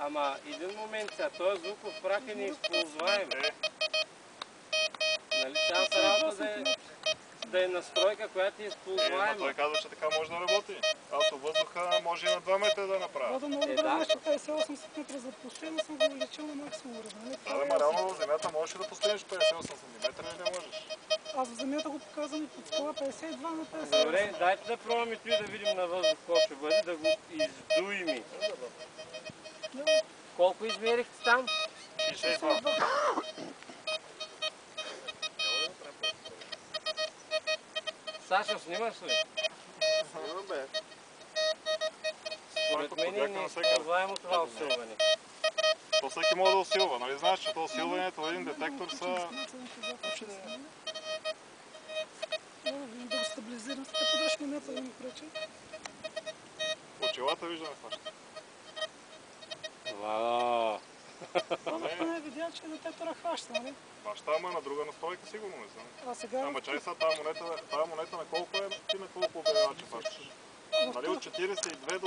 Ама един момент сега, този звуков прак е неизползваем. Нали, цялата работа да е настройка, която е използваема. Той казва, че така може да работи. Аз от въздуха може и на 2 метра да направя. Вода много добре, защото 50-80 метра за постоянно съм го увеличил на максимум. Да, ма реално в земята можеш да постигнеш 58 см или не можеш? Аз в земята го показвам и под стола 52 на 50. Добре, дайте да пробваме и да видим на въздух какво ще бъде, да го издуими. Колко измерихте там? 62. Саша, снимаш ли? Снимам, бе. Според мен е неизползваемо това усилване. То всеки може да усилва, нали знаеш, че то усилването в един детектор са... Да го стабилизирам, с като даш минета да ми пречи. Очилата виждаме Саша. Вау! Това не е видял, че детектора хваща, нали? Хваща, ама на друга настройка сигурно не знам. А сега... Ама чай сега тази монета на колко е, ти на колко обявява, че хващаш? Нали от 42 до